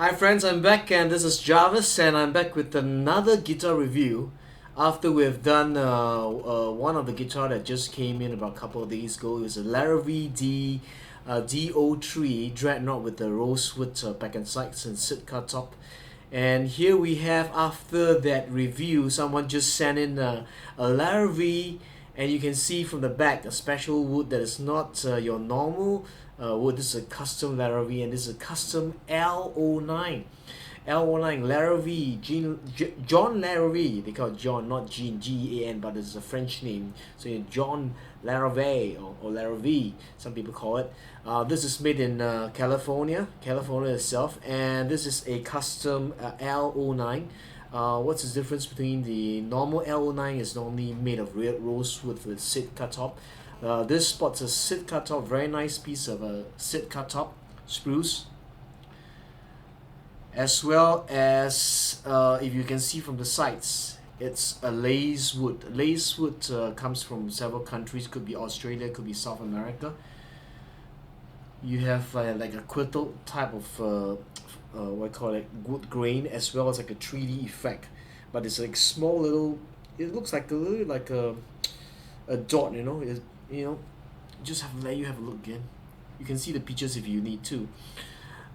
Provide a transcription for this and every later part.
Hi friends, I'm back and this is Jarvis and I'm back with another guitar review after we've done one of the guitar that just came in about a couple of days ago. It was a Larrivee D03 Dreadnought with the rosewood back and sides and sitka top. And here we have, after that review, someone just sent in a Larrivee, and you can see from the back a special wood that is not your normal wood. This is a custom Larrivee, and this is a custom L09. L09 Larrivee, John Larrivee. They call it John, not Jean, G-E-A-N, but it's a French name. So John Larrivee or Larrivee, some people call it. This is made in California itself, and this is a custom L09. What's the difference between the normal L09 is normally made of red rosewood with sitka top. This spot's a sitka top, very nice piece of a sitka top, spruce. As well as, if you can see from the sides, it's a lacewood. Lacewood comes from several countries, could be Australia, could be South America. You have like a quilted type of what I call it, wood grain, as well as like a 3D effect, but it's like small little. It looks like a little like a dot, just let you have a look again. You can see the pictures if you need to.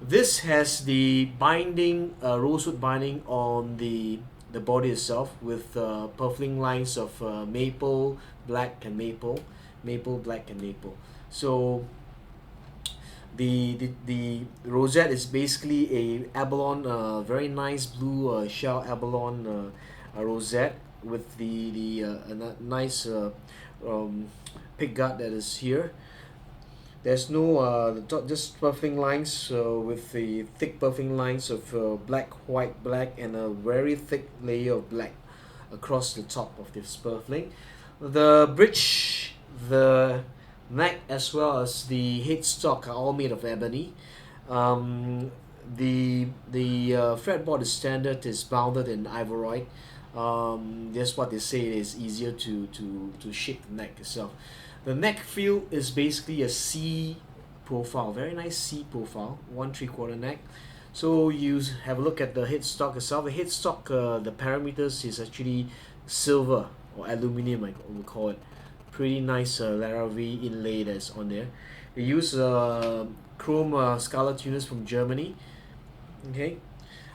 This has the binding, rosewood binding on the body itself, with purfling lines of maple, black, and maple, black, and maple. So the rosette is basically a abalone, very nice blue shell abalone rosette with the nice pickguard that is here. There's no just purfling lines with the thick purfling lines of black, white, black, and a very thick layer of black across the top of this purfling. The bridge, the neck, as well as the headstock are all made of ebony. The fretboard is standard, is bounded in ivorite. That's what they say is easier to shape the neck itself. The neck feel is basically a C profile, very nice C profile, 1 3/4 neck. So you have a look at the headstock itself. The headstock, the parameters is actually silver or aluminium, I would call it. Pretty nice Larrivee inlay that's on there. We use chrome scarlet tuners from Germany. Okay,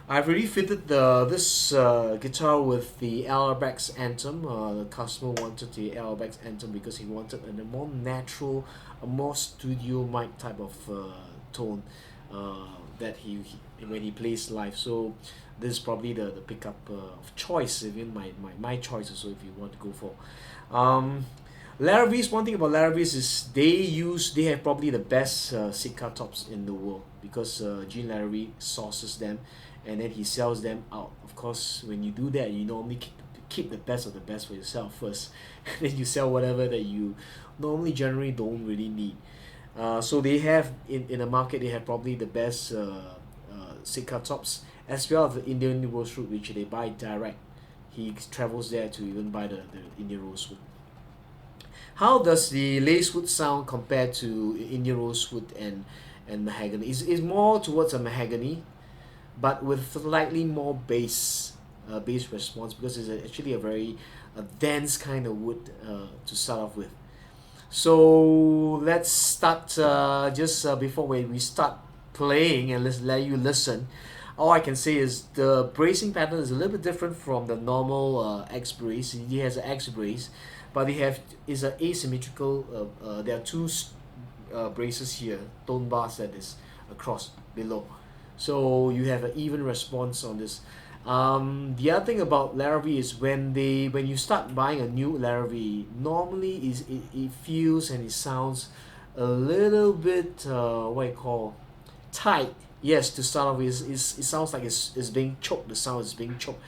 I've already fitted this guitar with the Larrivee Anthem. The customer wanted the Larrivee Anthem because he wanted a more natural, a more studio mic type of tone that he when he plays live. So this is probably the pickup of choice, even my choice also, if you want to go for. Larrivee's, one thing about Larrivee's is they have probably the best sitka tops in the world, because Jean Larrivee sources them and then he sells them out. Of course, when you do that, you normally keep the best of the best for yourself first, and then you sell whatever that you normally generally don't really need. So they have in the market, they have probably the best sitka tops, as well as the Indian rosewood, which they buy direct. He travels there to even buy the Indian rosewood. How does the lacewood sound compared to Indian rosewood and mahogany? It's more towards a mahogany, but with slightly more bass response, because it's actually a very dense kind of wood to start off with. So let's start just before we start playing, and let's let you listen. All I can say is the bracing pattern is a little bit different from the normal X brace. He has an X brace, but is an asymmetrical. There are two braces here, tone bars that is across below, so you have an even response on this. The other thing about Larrivee is when you start buying a new Larrivee, normally it feels and it sounds a little bit what you call tight. Yes, to start off with, it sounds like it's being choked. The sound is being choked.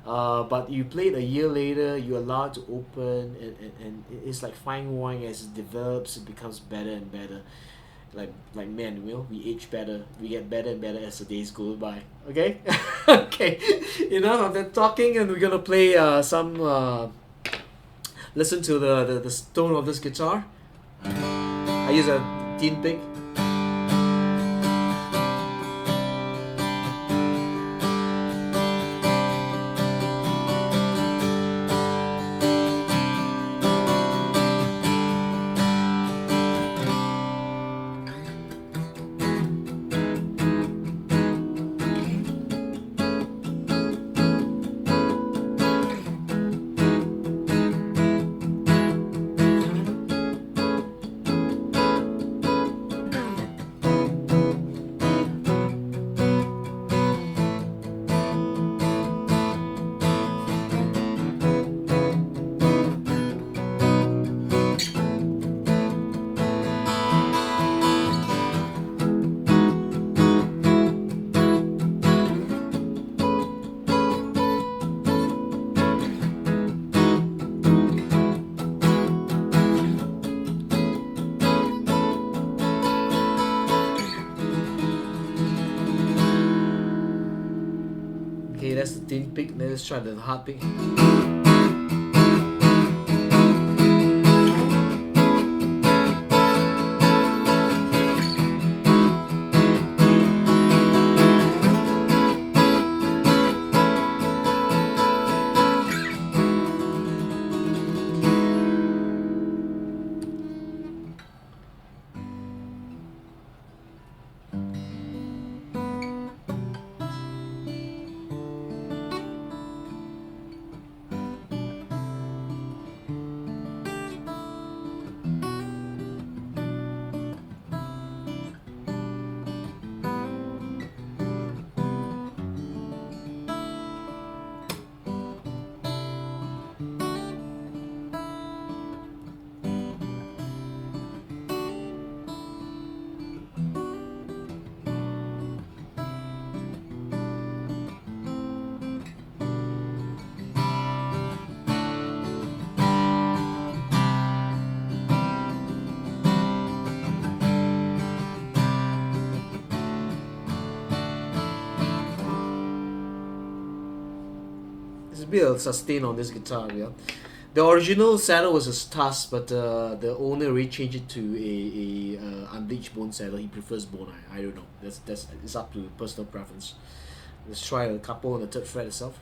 But you play it a year later, you're allowed to open, and it's like fine wine. As it develops, it becomes better and better. Like men, we age better, we get better and better as the days go by. Okay. Okay, enough of that talking, and we're gonna play some listen to the tone of this guitar. I use a tin pick. Okay, that's the thin pick. Let's try the hard pick. There's a bit of sustain on this guitar, yeah. The original saddle was a tusk, but the owner really changed it to a unbleached bone saddle. He prefers bone. I don't know. That's it's up to personal preference. Let's try a couple on the third fret itself.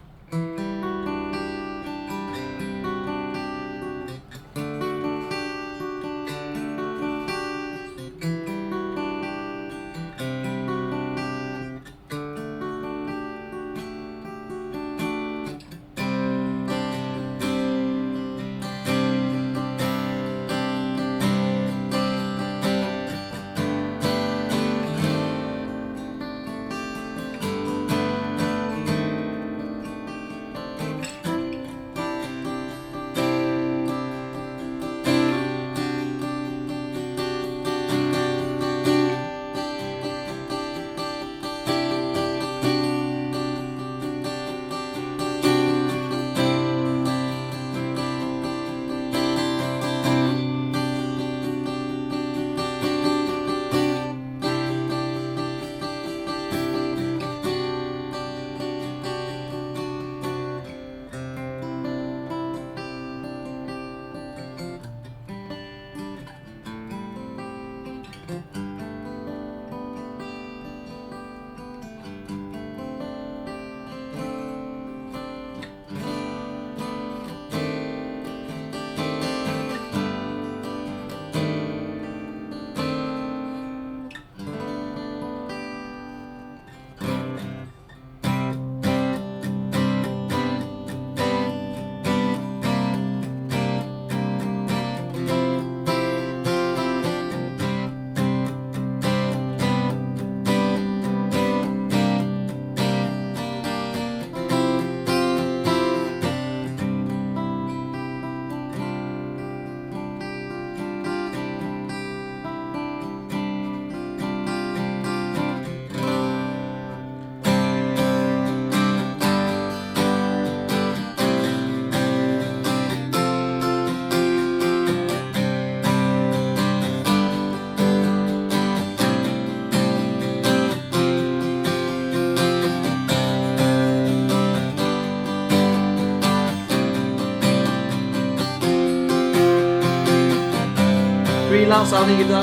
3 loud sounding guitar.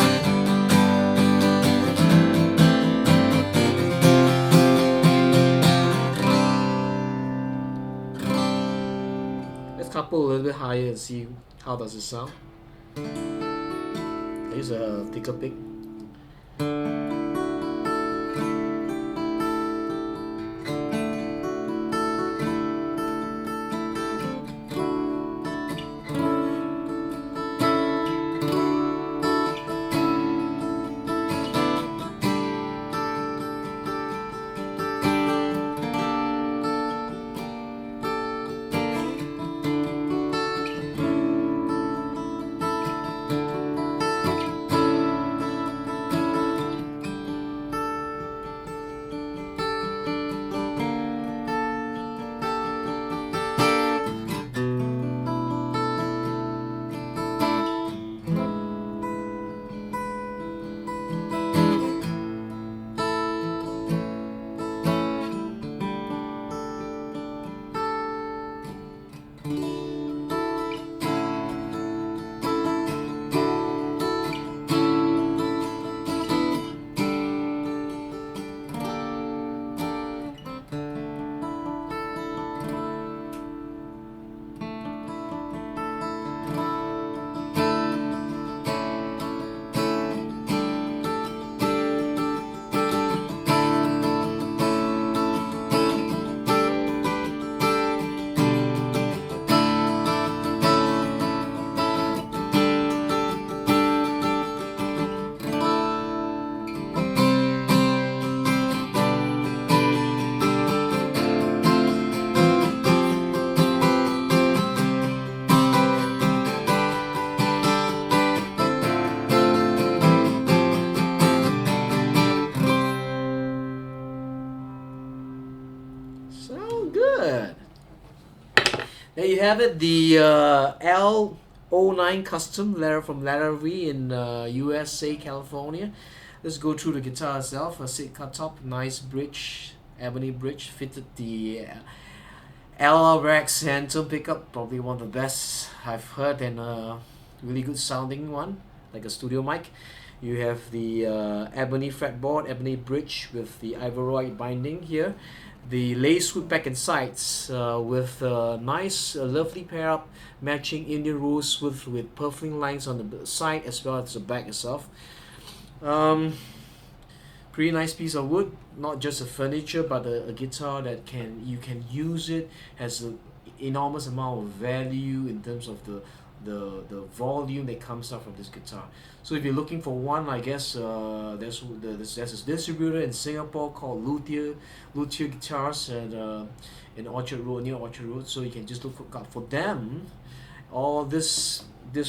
Let's couple a little bit higher and see how does it sound. I use a thicker pick. good. There you have it, the L09 Custom from Larrivee in USA, California. Let's go through the guitar itself. A sitka top, nice bridge, ebony bridge, fitted the LRX hand-tone pickup, probably one of the best I've heard, and really good sounding one, like a studio mic. You have the ebony fretboard, ebony bridge with the ivory binding here. The lacewood back and sides with a nice, lovely pair up matching Indian rosewood with purfling lines on the side as well as the back itself. Pretty nice piece of wood, not just a furniture but a guitar that you can use it, has an enormous amount of value in terms of the volume that comes out from this guitar. So if you're looking for one, I guess there's a distributor in Singapore called Luthier Guitars and in Orchard Road, near Orchard Road, so you can just look out for them. Or this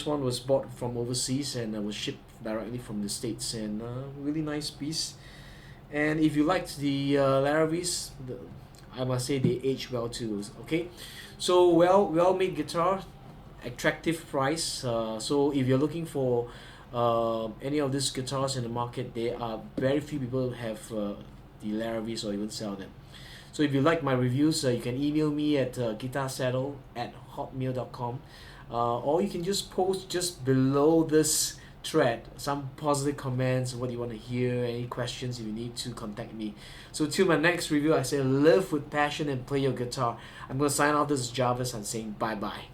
one was bought from overseas and was shipped directly from the States, and really nice piece. And if you liked the Larrivees, I must say they age well too. Okay, so well made guitar, attractive price. So if you're looking for any of these guitars in the market, there are very few people who have the Larrivees or even sell them. So if you like my reviews, you can email me at guitarsaddle@hotmail.com, or you can just post just below this thread some positive comments, what you want to hear, any questions. If you need to contact me. So till my next review, I say live with passion and play your guitar. I'm going to sign off. This is Jarvis. I'm saying bye bye.